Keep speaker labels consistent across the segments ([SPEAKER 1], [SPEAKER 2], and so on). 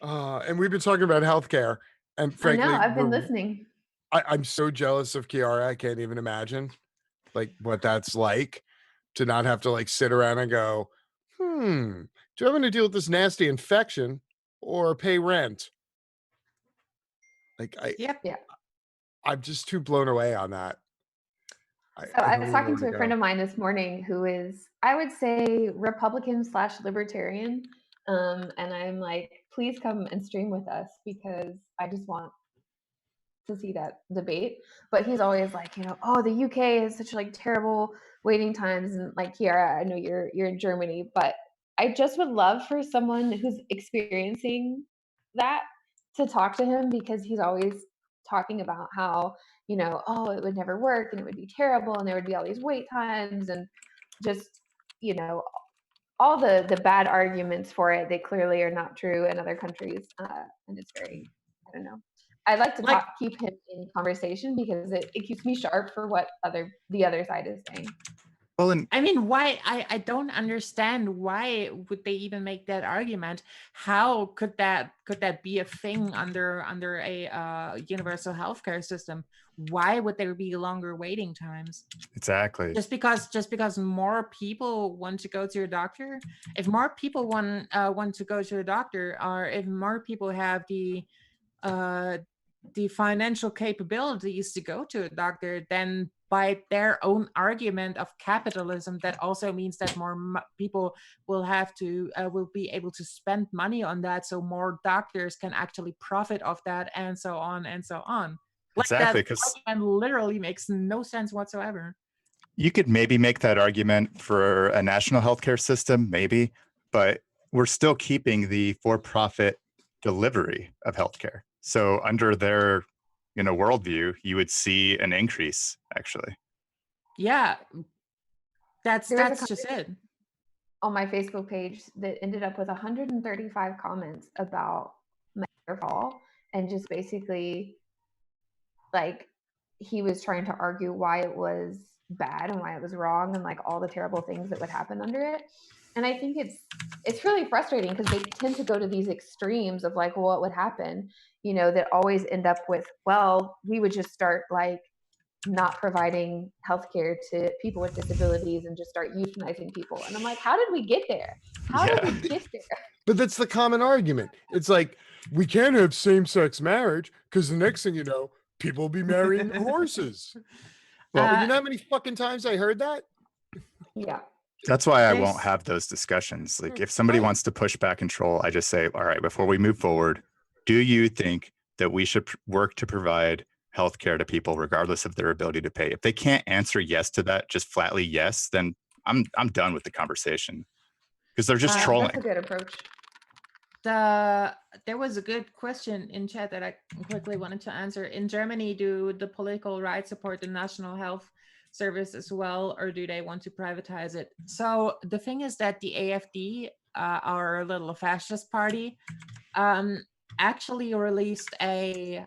[SPEAKER 1] And we've been talking about healthcare, and
[SPEAKER 2] I know,
[SPEAKER 1] frankly,
[SPEAKER 2] I've been listening.
[SPEAKER 1] I'm so jealous of Kiara. I can't even imagine like what that's like to not have to like sit around and go, do I want to deal with this nasty infection or pay rent? Like
[SPEAKER 3] Yep.
[SPEAKER 2] Yeah.
[SPEAKER 1] I'm just too blown away on that.
[SPEAKER 2] So
[SPEAKER 1] I
[SPEAKER 2] I
[SPEAKER 1] don't
[SPEAKER 2] was
[SPEAKER 1] even
[SPEAKER 2] talking
[SPEAKER 1] want
[SPEAKER 2] to
[SPEAKER 1] to
[SPEAKER 2] a friend
[SPEAKER 1] go.
[SPEAKER 2] of mine this morning who is, I would say, Republican/libertarian. And I'm like, please come and stream with us because I just want to see that debate. But he's always like, oh, the UK has such like terrible waiting times, and like, Kiara, I know you're in Germany, but I just would love for someone who's experiencing that to talk to him, because he's always talking about how, oh, it would never work and it would be terrible and there would be all these wait times and just, you know, all the bad arguments for it. They clearly are not true in other countries, and it's very, I don't know. I like to
[SPEAKER 3] Like,
[SPEAKER 2] keep him in conversation because it keeps me sharp for what the other side is saying.
[SPEAKER 4] Well, and
[SPEAKER 3] I mean, why? I don't understand why would they even make that argument? How could that be a thing under a universal healthcare system? Why would there be longer waiting times?
[SPEAKER 4] exactly.
[SPEAKER 3] Just because more people want to go to a doctor? If more people want to go to a doctor, or if more people have the financial capabilities to go to a doctor, then by their own argument of capitalism, that also means that more people will have to will be able to spend money on that, so more doctors can actually profit off that, and so on and so on. Like,
[SPEAKER 4] Exactly,
[SPEAKER 3] that
[SPEAKER 4] 'cause
[SPEAKER 3] argument literally makes no sense whatsoever.
[SPEAKER 4] you could maybe make that argument for a national healthcare system, maybe, but we're still keeping the for-profit delivery of healthcare. So under their, worldview, you would see an increase, actually.
[SPEAKER 3] Yeah, that's
[SPEAKER 2] There was a
[SPEAKER 3] just it.
[SPEAKER 2] on my Facebook page that ended up with 135 comments about Medicare for All, and just basically like he was trying to argue why it was bad and why it was wrong and like all the terrible things that would happen under it. And I think it's really frustrating because they tend to go to these extremes of like, well, what would happen, that always end up with, well, we would just start like not providing healthcare to people with disabilities and just start euthanizing people. And I'm like, how did we get there? How did we get there?
[SPEAKER 1] But that's the common argument. It's like, we can't have same-sex marriage because the next thing you know, people will be marrying horses. Well, you know how many fucking times I heard that?
[SPEAKER 2] Yeah.
[SPEAKER 4] That's why I won't have those discussions. Like, if somebody wants to push back control, I just say, all right, before we move forward, do you think that we should work to provide healthcare to people regardless of their ability to pay? If they can't answer yes to that, just flatly yes, then I'm done with the conversation, because they're just trolling.
[SPEAKER 2] That's a good approach.
[SPEAKER 3] There was a good question in chat that I quickly wanted to answer. In Germany, do the political right support the national health service as well, or do they want to privatize it? So the thing is that the AfD, our little fascist party, actually released a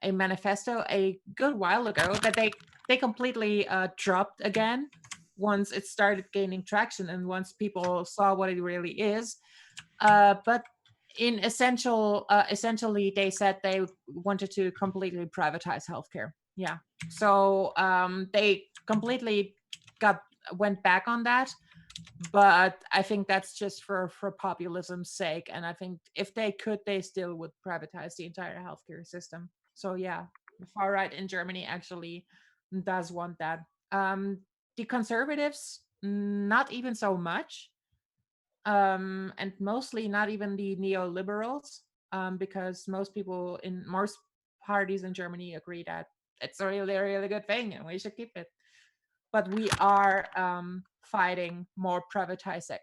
[SPEAKER 3] manifesto a good while ago that they completely dropped again once it started gaining traction and once people saw what it really is. But in essentially, they said they wanted to completely privatize healthcare. Yeah. So they completely went back on that. But I think that's just for populism's sake. And I think if they could, they still would privatize the entire healthcare system. So yeah, the far right in Germany actually does want that. The conservatives, not even so much. And mostly not even the neoliberals, because most people in most parties in Germany agree that it's a really, really good thing and we should keep it. But we are fighting more privatization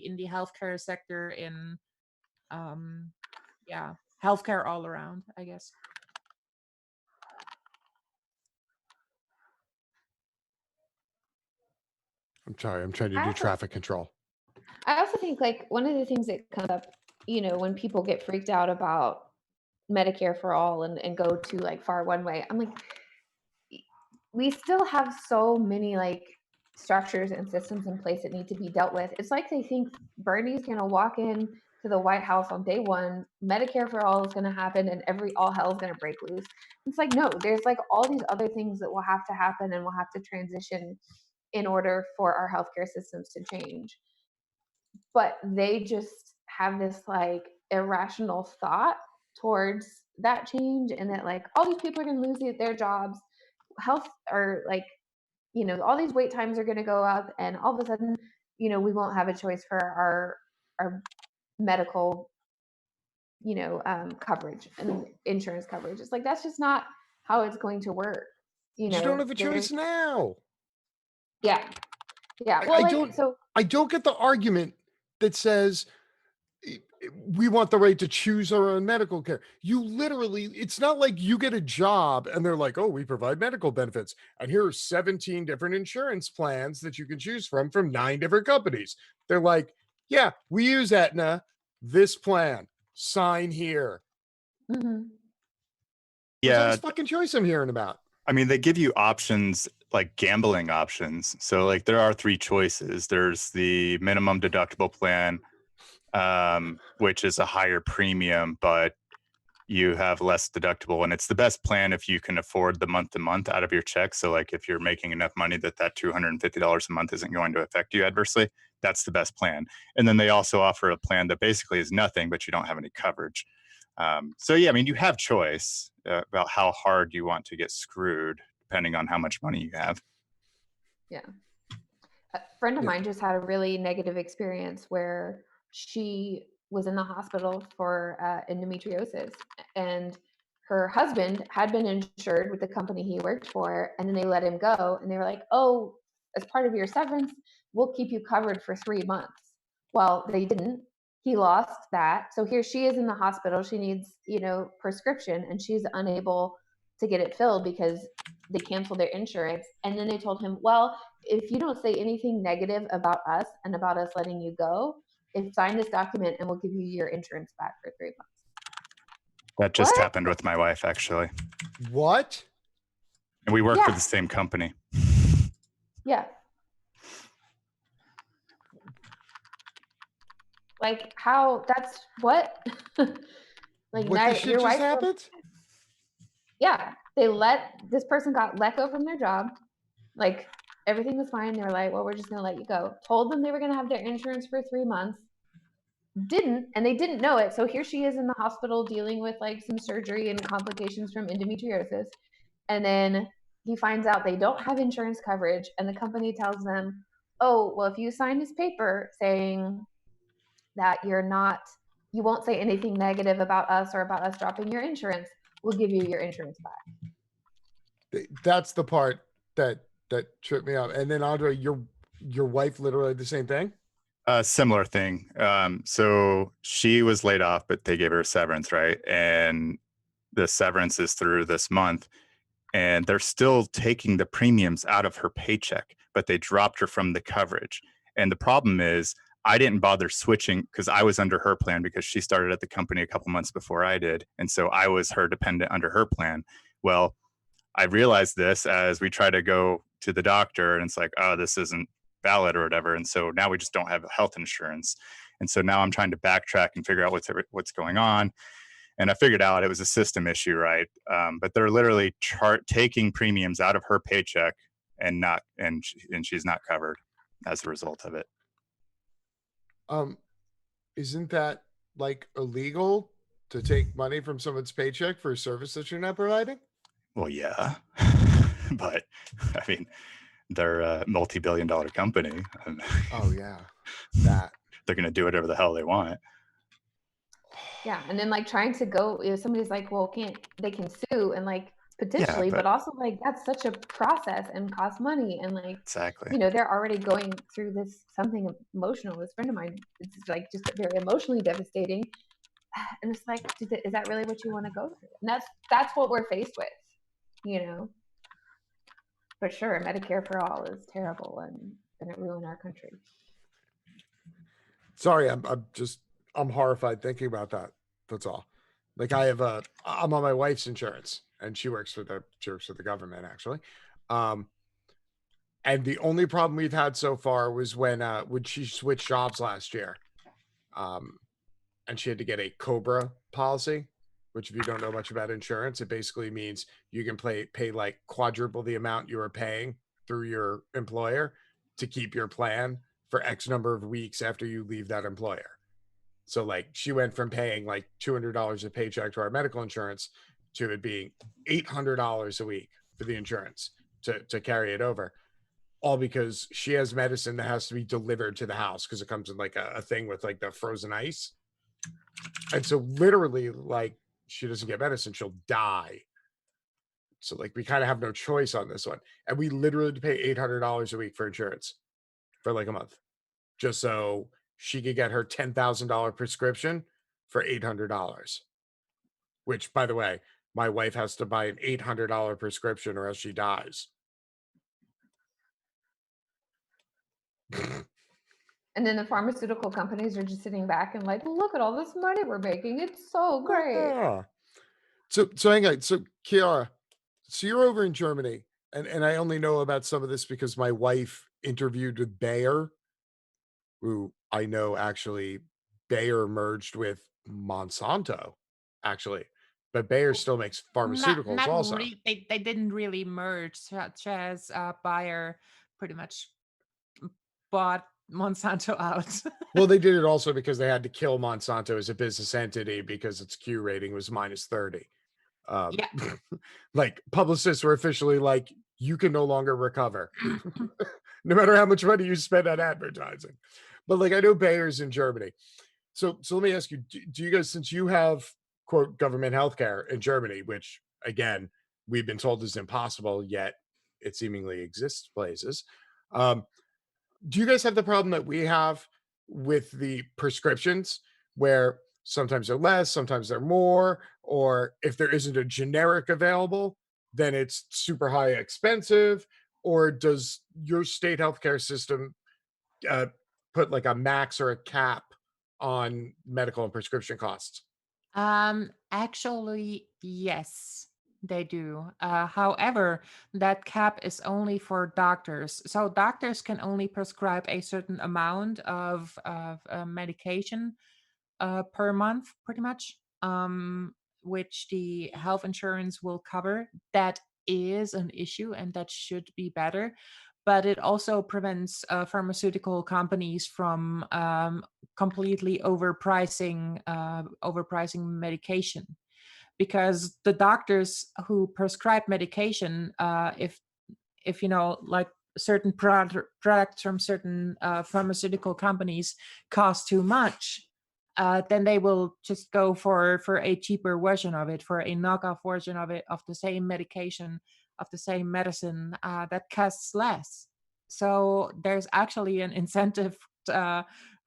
[SPEAKER 3] in the healthcare sector, in healthcare all around, I guess.
[SPEAKER 1] I'm sorry, I'm trying to do traffic control.
[SPEAKER 2] I also think like one of the things that comes up, when people get freaked out about Medicare for all and go to like far one way, I'm like, we still have so many like structures and systems in place that need to be dealt with. It's like they think Bernie's going to walk in to the White House on day one, Medicare for all is going to happen, and all hell is going to break loose. It's like, no, there's like all these other things that will have to happen and will have to transition in order for our healthcare systems to change. But they just have this like irrational thought towards that change, and that like all these people are going to lose their jobs, health, or like, you know, all these wait times are going to go up, and all of a sudden, you know, we won't have a choice for our medical, you know, coverage and insurance coverage. It's like, that's just not how it's going to work. You
[SPEAKER 1] You don't
[SPEAKER 2] know,
[SPEAKER 1] have a choice now.
[SPEAKER 2] yeah.
[SPEAKER 1] I
[SPEAKER 2] Well, like,
[SPEAKER 1] don't
[SPEAKER 2] so
[SPEAKER 1] I don't get the argument that says we want the right to choose our own medical care. You literally, it's not like you get a job and they're like, oh, we provide medical benefits. And here are 17 different insurance plans that you can choose from 9 different companies. They're like, yeah, we use Aetna, this plan, sign here.
[SPEAKER 2] mhm.
[SPEAKER 1] Where's all
[SPEAKER 4] Yeah,
[SPEAKER 1] this fucking choice I'm hearing about?
[SPEAKER 4] I mean, they give you options like gambling options. So like there are 3 choices. There's the minimum deductible plan, which is a higher premium, but you have less deductible, and it's the best plan if you can afford the month to month out of your check. So like if you're making enough money that $250 a month isn't going to affect you adversely, that's the best plan. And then they also offer a plan that basically is nothing, but you don't have any coverage. So yeah, I mean, you have choice about how hard you want to get screwed depending on how much money you have.
[SPEAKER 2] Yeah. A friend of
[SPEAKER 1] Yeah.
[SPEAKER 2] mine just had a really negative experience where she was in the hospital for endometriosis, and her husband had been insured with the company he worked for, and then they let him go, and they were like, oh, as part of your severance, we'll keep you covered for 3 months. Well, they didn't. He lost that. So here she is in the hospital. She needs, you know, prescription, and she's unable to get it filled because they canceled their insurance. And then they told him, well, if you don't say anything negative about us and about us letting you go, sign this document and we'll give you your insurance back for 3 months.
[SPEAKER 4] That just
[SPEAKER 2] What?
[SPEAKER 4] happened with my wife, actually.
[SPEAKER 1] What?
[SPEAKER 4] And we work for
[SPEAKER 2] Yeah.
[SPEAKER 4] the same company.
[SPEAKER 2] Yeah. Like, how? That's what? Like,
[SPEAKER 1] What
[SPEAKER 2] now
[SPEAKER 1] the shit
[SPEAKER 2] your
[SPEAKER 1] just
[SPEAKER 2] wife.
[SPEAKER 1] happened?
[SPEAKER 2] Yeah. This person got let go from their job. Like, everything was fine. They were like, well, we're just going to let you go. Told them they were going to have their insurance for 3 months. Didn't, and they didn't know it. So here she is in the hospital dealing with like some surgery and complications from endometriosis. And then he finds out they don't have insurance coverage, and the company tells them, oh, well, if you sign this paper saying that you won't say anything negative about us or about us dropping your insurance, we'll give you your insurance back.
[SPEAKER 1] That's the part that tripped me up. And then Andre, your wife literally did the same thing?
[SPEAKER 4] Similar thing. So she was laid off, but they gave her a severance, right? And the severance is through this month, and they're still taking the premiums out of her paycheck, but they dropped her from the coverage. And the problem is, I didn't bother switching because I was under her plan because she started at the company a couple months before I did. And so I was her dependent under her plan. Well, I realized this as we try to go to the doctor, and it's like, oh, this isn't valid or whatever. And so now we just don't have health insurance. And so now I'm trying to backtrack and figure out what's going on. And I figured out it was a system issue, right? But they're literally taking premiums out of her paycheck and she's not covered as a result of it.
[SPEAKER 1] Isn't that like illegal to take money from someone's paycheck for a service that you're not providing?
[SPEAKER 4] Well, yeah, but I mean, they're a multi-billion-dollar company. And
[SPEAKER 1] Oh yeah, that.
[SPEAKER 4] they're going to do whatever the hell they want.
[SPEAKER 2] Yeah. And then like trying to go, if somebody's like, well, they can sue, and like potentially, but also like that's such a process and costs money, and like,
[SPEAKER 4] exactly.
[SPEAKER 2] you know, they're already going through something emotional. This friend of mine, it's like just very emotionally devastating. And it's like, is that really what you want to go through? And that's what we're faced with, you know. For sure, Medicare for all is terrible and gonna ruin our country.
[SPEAKER 1] Sorry, I'm horrified thinking about that. That's all. Like I'm on my wife's insurance, and she works for the government actually. And the only problem we've had so far was when she switched jobs last year. And she had to get a COBRA policy, which if you don't know much about insurance, it basically means you can pay like quadruple the amount you were paying through your employer to keep your plan for X number of weeks after you leave that employer. So like she went from paying like $200 a paycheck to our medical insurance to it being $800 a week for the insurance to carry it over, all because she has medicine that has to be delivered to the house because it comes in like a thing with like the frozen ice. And so literally, like, she doesn't get medicine, she'll die. So like we kind of have no choice on this one. And we literally pay $800 a week for insurance for like a month, just so she could get her $10,000 prescription for $800. Which, by the way, my wife has to buy an $800 prescription or else she dies.
[SPEAKER 2] And then the pharmaceutical companies are just sitting back and like, look at all this money we're making. It's so great.
[SPEAKER 1] Yeah. So hang on. So Kiara, so you're over in Germany, and I only know about some of this because my wife interviewed with Bayer, who I know actually Bayer merged with Monsanto, actually, but Bayer still makes pharmaceuticals
[SPEAKER 3] Not
[SPEAKER 1] also.
[SPEAKER 3] really. They didn't really merge, such as Bayer pretty much bought Monsanto out.
[SPEAKER 1] Well, they did it also because they had to kill Monsanto as a business entity because its Q rating was -30.
[SPEAKER 3] Yeah.
[SPEAKER 1] Like publicists were officially like, you can no longer recover, no matter how much money you spend on advertising. But like, I know Bayer's in Germany. So let me ask you, do you guys, since you have quote government healthcare in Germany, which again, we've been told is impossible, yet it seemingly exists places. Do you guys have the problem that we have with the prescriptions where sometimes they're less, sometimes they're more, or if there isn't a generic available, then it's super high expensive? Or does your state healthcare system uh, put like a max or a cap on medical and prescription costs?
[SPEAKER 3] Actually, yes, they do. However, that cap is only for doctors. So doctors can only prescribe a certain amount of medication per month, pretty much, which the health insurance will cover. That is an issue, and that should be better. But it also prevents pharmaceutical companies from completely overpricing medication, because the doctors who prescribe medication, if you know, like certain products from certain pharmaceutical companies cost too much, then they will just go for a cheaper version of it, for a knockoff version of it, of the same medication, of the same medicine that costs less. So there's actually an incentive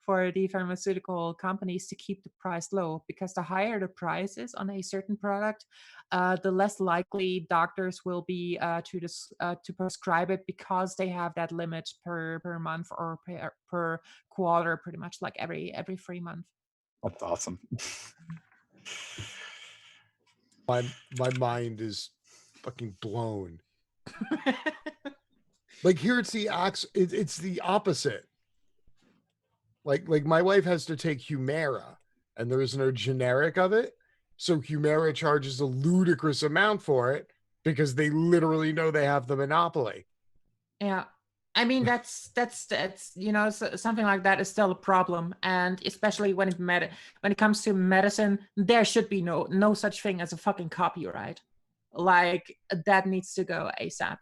[SPEAKER 3] for the pharmaceutical companies to keep the price low, because the higher the price is on a certain product, the less likely doctors will be to prescribe it, because they have that limit per month or per quarter, pretty much like every 3 months.
[SPEAKER 4] That's awesome.
[SPEAKER 1] My mind is fucking blown. Like here it's it's the opposite. Like my wife has to take Humira and there is no generic of it. So Humira charges a ludicrous amount for it because they literally know they have the monopoly.
[SPEAKER 3] Yeah. I mean, that's you know, something like that is still a problem, and especially when it comes to medicine, there should be no such thing as a fucking copyright. Like, that needs to go ASAP.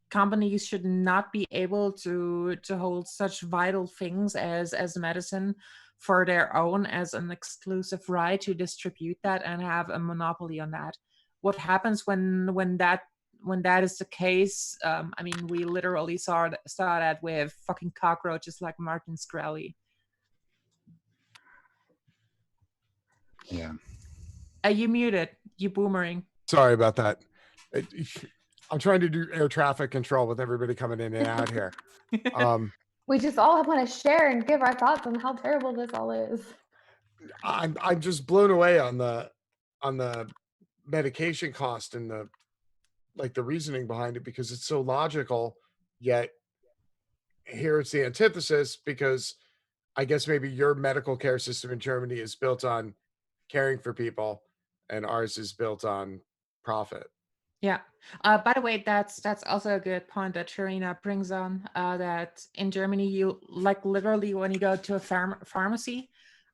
[SPEAKER 3] Companies should not be able to hold such vital things as medicine for their own, as an exclusive right to distribute that and have a monopoly on that. What happens when that is the case? I mean, we literally saw that with fucking cockroaches like Martin Shkreli.
[SPEAKER 4] Yeah.
[SPEAKER 3] You muted, you boomering.
[SPEAKER 1] Sorry about that. I'm trying to do air traffic control with everybody coming in and out here.
[SPEAKER 2] We just all want to share and give our thoughts on how terrible this all is.
[SPEAKER 1] I'm just blown away on the medication cost and the reasoning behind it, because it's so logical Yet here it's the antithesis, because I guess maybe your medical care system in Germany is built on caring for people and ours is built on profit.
[SPEAKER 3] Yeah. By the way, that's also a good point that Sharina brings on. That in Germany, you like literally when you go to a pharmacy,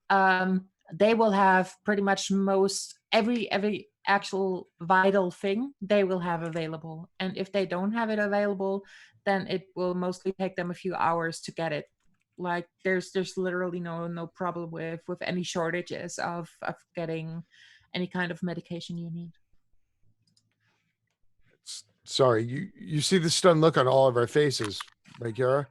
[SPEAKER 3] they will have pretty much most every actual vital thing they will have available, and if they don't have it available, then it will mostly take them a few hours to get it. Like there's literally no problem with any shortages of getting any kind of medication you need.
[SPEAKER 1] Sorry, you see the stunned look on all of our faces, right, Kara?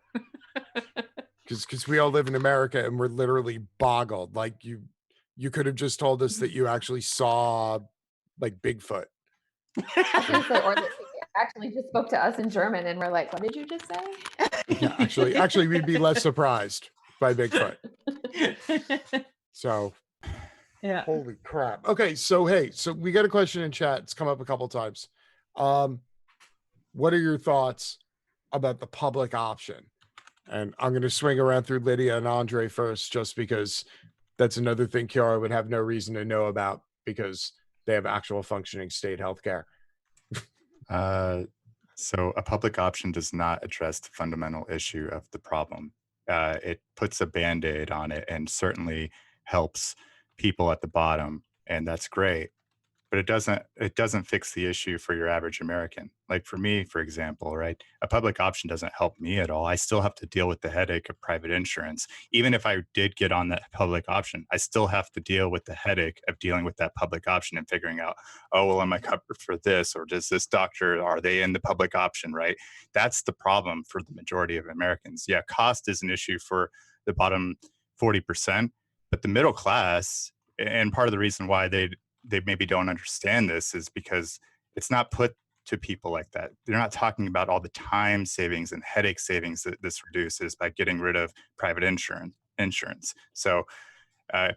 [SPEAKER 1] Because we all live in America and we're literally boggled. Like you could have just told us that you actually saw like Bigfoot.
[SPEAKER 2] I was gonna say, or that they actually just spoke to us in German and we're like, what did you just say?
[SPEAKER 1] Yeah, actually, we'd be less surprised by Bigfoot. So,
[SPEAKER 3] Yeah.
[SPEAKER 1] holy crap. Okay, so hey, so we got a question in chat. It's come up a couple times. What are your thoughts about the public option? And I'm going to swing around through Lydia and Andre first, just because that's another thing Kiara would have no reason to know about because they have actual functioning state healthcare.
[SPEAKER 4] So a public option does not address the fundamental issue of the problem. It puts a Band-Aid on it and certainly helps people at the bottom, and that's great. But it doesn't fix the issue for your average American. Like for me, for example, right? A public option doesn't help me at all. I still have to deal with the headache of private insurance. Even if I did get on that public option, I still have to deal with the headache of dealing with that public option and figuring out, oh, well, am I covered for this? Or does this doctor, are they in the public option, right? That's the problem for the majority of Americans. Yeah, cost is an issue for the bottom 40%, but the middle class, and part of the reason why they maybe don't understand this is because it's not put to people like that. They're not talking about all the time savings and headache savings that this reduces by getting rid of private insurance. So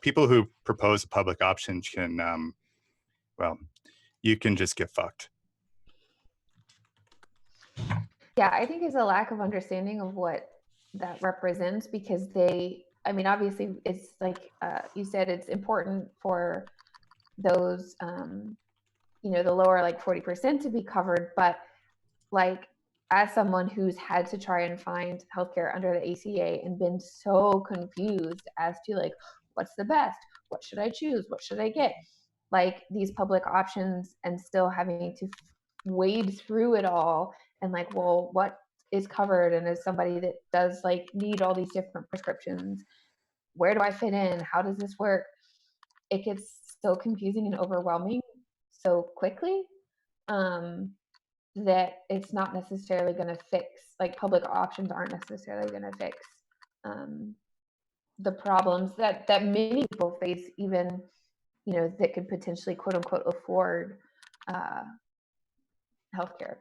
[SPEAKER 4] people who propose a public option can, well, you can just get fucked.
[SPEAKER 2] Yeah, I think it's a lack of understanding of what that represents, because I mean, obviously it's like you said, it's important for those, the lower like 40% to be covered. But like, as someone who's had to try and find healthcare under the ACA and been so confused as to like, what's the best? What should I choose? What should I get? Like these public options, and still having to wade through it all and like, well, what is covered? And as somebody that does like need all these different prescriptions, where do I fit in? How does this work? It gets so confusing and overwhelming so quickly, that it's not necessarily going to fix, like public options aren't necessarily going to fix the problems that many people face, even that could potentially quote unquote afford healthcare,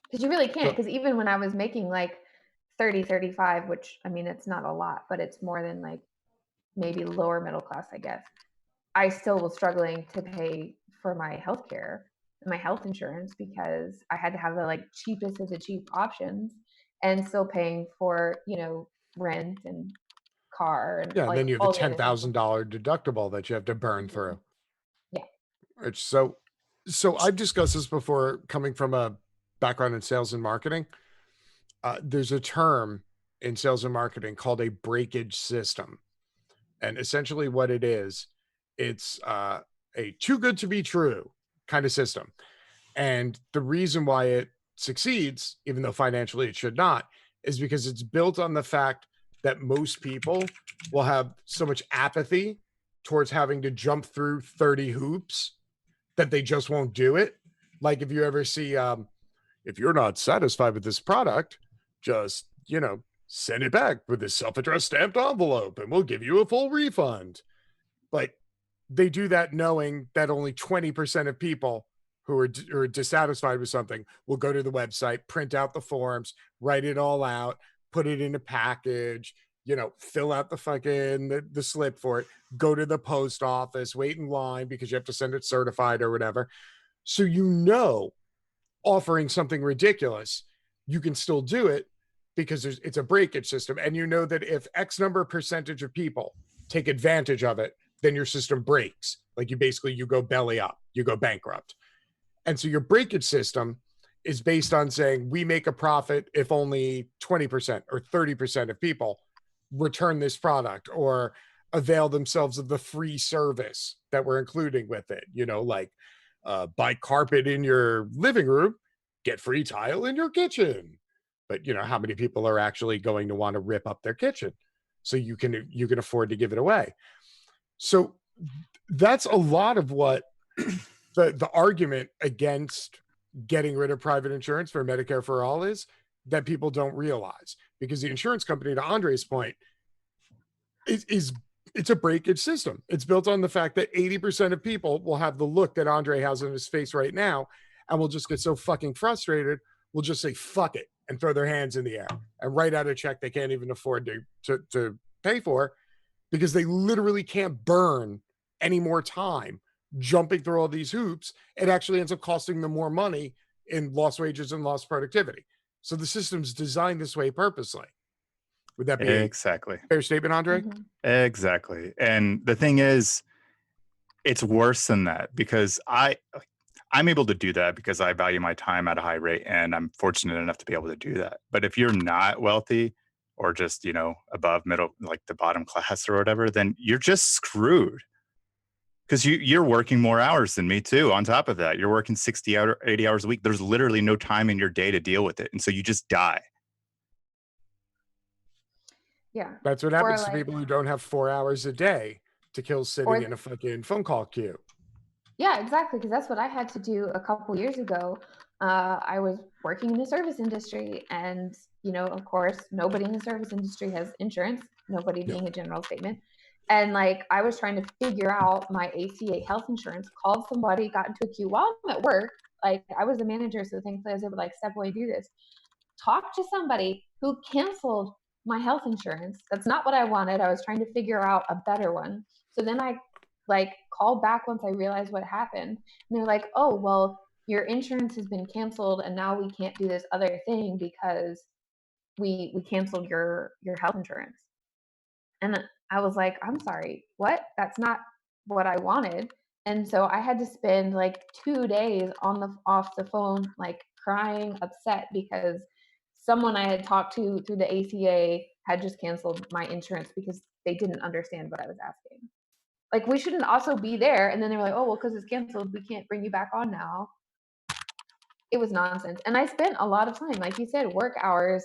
[SPEAKER 2] because you really can't. Because even when I was making like 35, which I mean it's not a lot, but it's more than like maybe lower middle class, I guess, I still was struggling to pay for my healthcare, my health insurance, because I had to have the like cheapest of the cheap options, and still paying for rent and car and
[SPEAKER 1] Yeah, and
[SPEAKER 2] like
[SPEAKER 1] then you have
[SPEAKER 2] all
[SPEAKER 1] a
[SPEAKER 2] the other things.
[SPEAKER 1] $10,000 deductible that you have to burn through.
[SPEAKER 2] Yeah.
[SPEAKER 1] Which so I've discussed this before, coming from a background in sales and marketing. There's a term in sales and marketing called a breakage system. And essentially what it is, it's a too good to be true kind of system. And the reason why it succeeds, even though financially it should not, is because it's built on the fact that most people will have so much apathy towards having to jump through 30 hoops that they just won't do it. Like if you ever see, if you're not satisfied with this product, just, send it back with this self-addressed stamped envelope and we'll give you a full refund. But they do that knowing that only 20% of people who are dissatisfied with something will go to the website, print out the forms, write it all out, put it in a package, fill out the fucking the slip for it, go to the post office, wait in line because you have to send it certified or whatever. So offering something ridiculous you can still do it because it's a breakage system. And you know that if X number percentage of people take advantage of it, then your system breaks. Like you go belly up, you go bankrupt. And so your breakage system is based on saying we make a profit if only 20% or 30% of people return this product or avail themselves of the free service that we're including with it. Like buy carpet in your living room, get free tile in your kitchen. But how many people are actually going to want to rip up their kitchen? So you can afford to give it away. So that's a lot of what the argument against getting rid of private insurance for Medicare for all is, that people don't realize, because the insurance company, to Andre's point, it's a breakage system. It's built on the fact that 80% of people will have the look that Andre has on his face right now, and will just get so fucking frustrated, will just say fuck it and throw their hands in the air and write out a check they can't even afford to pay for, because they literally can't burn any more time jumping through all these hoops. It actually ends up costing them more money in lost wages and lost productivity. So the system's designed this way purposely. Would that be
[SPEAKER 4] exactly
[SPEAKER 1] a fair statement, Andre?
[SPEAKER 2] Mhm.
[SPEAKER 4] Exactly. And the thing is, it's worse than that, because I'm able to do that because I value my time at a high rate, and I'm fortunate enough to be able to do that. But if you're not wealthy, or just, above middle, like the bottom class or whatever, then you're just screwed. Because you're working more hours than me too. On top of that, you're working 60 or 80 hours a week. There's literally no time in your day to deal with it. And so you just die.
[SPEAKER 2] Yeah.
[SPEAKER 1] That's what
[SPEAKER 2] Or
[SPEAKER 1] happens to
[SPEAKER 2] like,
[SPEAKER 1] people who don't have 4 hours a day to kill sitting
[SPEAKER 2] Or-
[SPEAKER 1] in a fucking phone call queue.
[SPEAKER 2] yeah, exactly. Because that's what I had to do a couple years ago. I was working in the service industry, and of course, nobody in the service industry has insurance. Nobody being a general statement. And like, I was trying to figure out my ACA health insurance. Called somebody, got into a queue while I'm at work. Like, I was the manager, so thankfully I was able to step away and do this. Talk to somebody who canceled my health insurance. That's not what I wanted. I was trying to figure out a better one. So then I called back once I realized what happened. And they're like, oh, well, your insurance has been canceled and now we can't do this other thing because we canceled your health insurance. And I was like, I'm sorry, what? That's not what I wanted. And so I had to spend like 2 days off the phone, like crying, upset, because someone I had talked to through the ACA had just canceled my insurance because they didn't understand what I was asking. Like, we shouldn't also be there. And then they were like, oh, well, because it's canceled, we can't bring you back on now. It was nonsense. And I spent a lot of time, like you said, work hours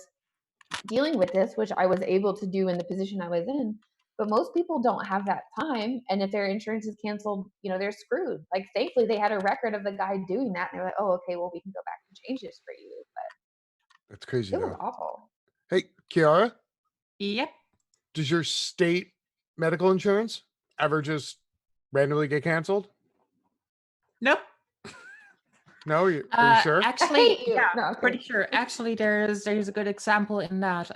[SPEAKER 2] dealing with this, which I was able to do in the position I was in. But most people don't have that time. And if their insurance is canceled, they're screwed. Like, thankfully, they had a record of the guy doing that. And they're like, oh, okay, well, we can go back and change this for you. But
[SPEAKER 1] That's crazy,
[SPEAKER 2] it was
[SPEAKER 1] though.
[SPEAKER 2] awful.
[SPEAKER 1] Hey, Kiara,
[SPEAKER 3] Yep.
[SPEAKER 1] does your state medical insurance ever just randomly get canceled?
[SPEAKER 3] Nope.
[SPEAKER 1] No, are you sure?
[SPEAKER 2] I
[SPEAKER 3] Actually,
[SPEAKER 2] hate you.
[SPEAKER 3] yeah,
[SPEAKER 2] No,
[SPEAKER 3] pretty sure. Actually, there's a good example in that.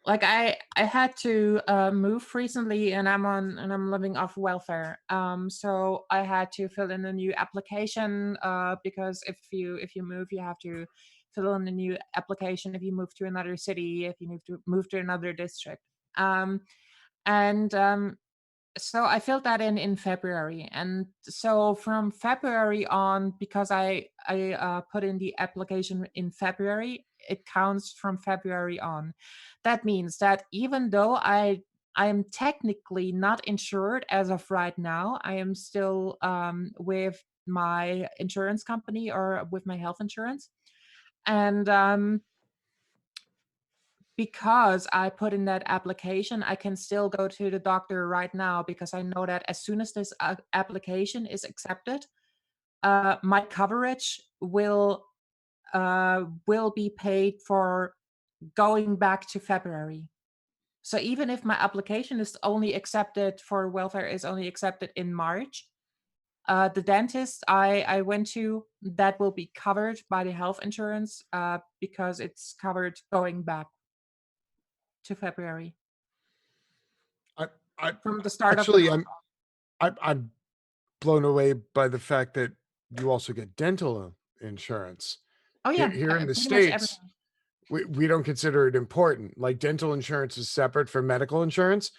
[SPEAKER 3] Like I had to move recently, and I'm living off welfare. So I had to fill in a new application because if you move, you have to fill in a new application if you move to another city, if you move to another district. And so I filled that in February, and so from February on, because I put in the application in February, it counts from February on. That means that even though I am technically not insured as of right now, I am still with my insurance company or with my health insurance, and because I put in that application, I can still go to the doctor right now, because I know that as soon as this application is accepted, my coverage will be paid for going back to February. So even if my application is only accepted for welfare is only accepted in March, the dentist I went to, that will be covered by the health insurance because it's covered going back to February.
[SPEAKER 1] I
[SPEAKER 3] From the start
[SPEAKER 1] actually,
[SPEAKER 3] of the
[SPEAKER 1] I'm blown away by the fact that you also get dental insurance.
[SPEAKER 3] Oh yeah,
[SPEAKER 1] Here in the
[SPEAKER 3] pretty much
[SPEAKER 1] States,
[SPEAKER 3] everything.
[SPEAKER 1] we don't consider it important. Like dental insurance is separate from medical insurance,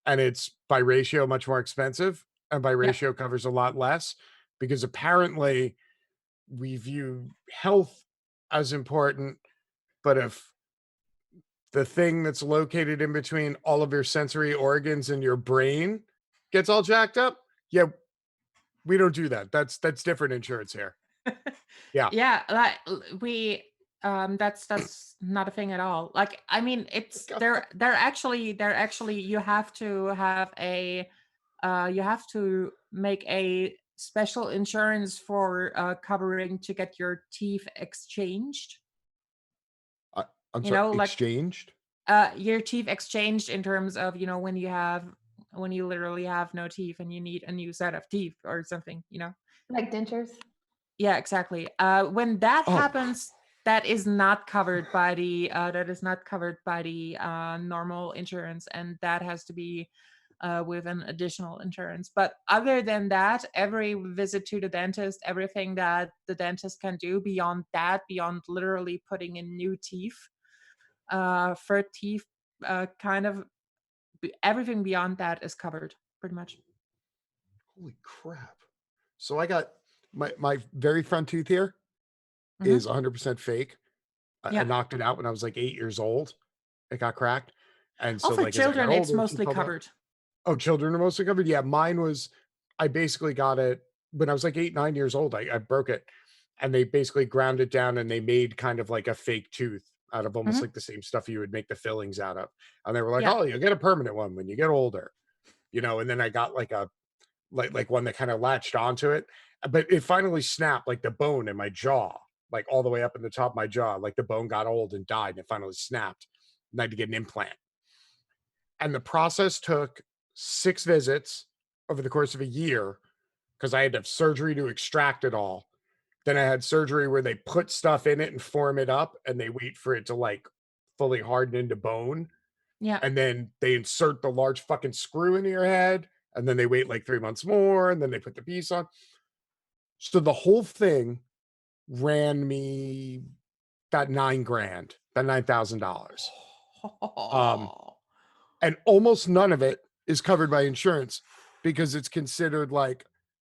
[SPEAKER 1] and it's by ratio much more expensive, and by
[SPEAKER 3] Yeah.
[SPEAKER 1] ratio covers a lot less because apparently we view health as important, but if the thing that's located in between all of your sensory organs and your brain gets all jacked up, yeah, we don't do that. That's different insurance here. Yeah.
[SPEAKER 3] Yeah, like we that's not a thing at all. Like I mean it's they're actually you have to have a you have to make a special insurance for covering to get your teeth exchanged.
[SPEAKER 1] I'm
[SPEAKER 3] You
[SPEAKER 1] sorry,
[SPEAKER 3] know, like
[SPEAKER 1] exchanged?
[SPEAKER 3] your teeth exchanged in terms of, you know, when you literally have no teeth and you need a new set of teeth or something, you know.
[SPEAKER 2] Like dentures.
[SPEAKER 3] Yeah, exactly. When that
[SPEAKER 1] Oh.
[SPEAKER 3] happens, that is not covered by the normal insurance, and that has to be with an additional insurance. But other than that, every visit to the dentist, everything that the dentist can do beyond that, beyond literally putting in new teeth, for teeth, kind of everything beyond that is covered pretty much.
[SPEAKER 1] Holy crap. So I got my very front tooth here
[SPEAKER 3] Mhm.
[SPEAKER 1] is 100% fake. I
[SPEAKER 3] Yeah.
[SPEAKER 1] knocked it out when I was like 8 years old. It got cracked. And
[SPEAKER 3] Oh,
[SPEAKER 1] so
[SPEAKER 3] for
[SPEAKER 1] like as I got
[SPEAKER 3] children, it's
[SPEAKER 1] older, it
[SPEAKER 3] mostly
[SPEAKER 1] fell down.
[SPEAKER 3] covered.
[SPEAKER 1] Oh, children are mostly covered. Yeah, mine was I basically got it when I was like 8, 9 years old. I broke it and they basically ground it down and they made kind of like a fake tooth out of almost
[SPEAKER 3] Mhm.
[SPEAKER 1] like the same stuff you would make the fillings out of. And they were like,
[SPEAKER 3] Yeah.
[SPEAKER 1] "Oh, you'll get a permanent one when you get older." You know, and then I got like a like one that kind of latched onto it, but it finally snapped like the bone in my jaw, like all the way up in the top of my jaw. Like the bone got old and died, and it finally snapped. And I had to get an implant. And the process took 6 visits over the course of a year because I had to have surgery to extract it all. Then I had surgery where they put stuff in it and form it up, and they wait for it to like fully harden into bone.
[SPEAKER 3] Yeah.
[SPEAKER 1] And then they insert the large fucking screw into your head, and then they wait like 3 months more, and then they put the piece on. So the whole thing ran me about 9 grand, about $9,000. And almost none of it is covered by insurance because it's considered like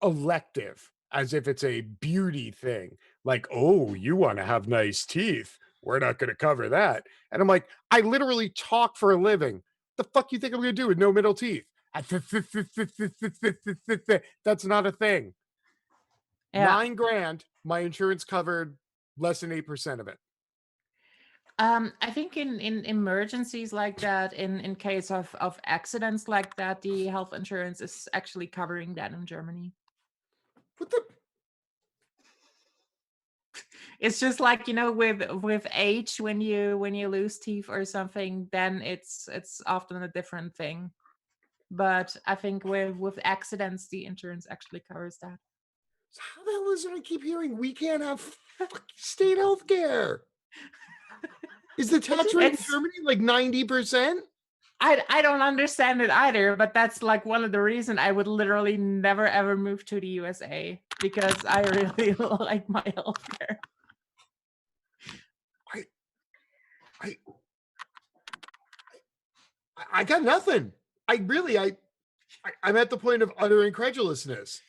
[SPEAKER 1] elective, as if it's a beauty thing. Like, oh, you want to have nice teeth. We're not going to cover that. And I'm like, I literally talk for a living. The fuck you think I'm going to do with no middle teeth? That's not a thing.
[SPEAKER 3] Yeah.
[SPEAKER 1] 9 grand, my insurance covered less than 8% of it.
[SPEAKER 3] I think in emergencies like that, in case of accidents like that, the health insurance is actually covering that in Germany.
[SPEAKER 1] What the?
[SPEAKER 3] It's just like, you know, with age, when you lose teeth or something, then it's often a different thing. But I think with accidents, the insurance actually covers that.
[SPEAKER 1] So how the hell is it I keep hearing we can't have fucking state health care? Is the tax rate in
[SPEAKER 3] It's-
[SPEAKER 1] Germany like 90%?
[SPEAKER 3] I don't understand it either, but that's like one of the reasons I would literally never ever move to the USA, because I really like my healthcare.
[SPEAKER 1] I got nothing. I'm at the point of utter incredulousness.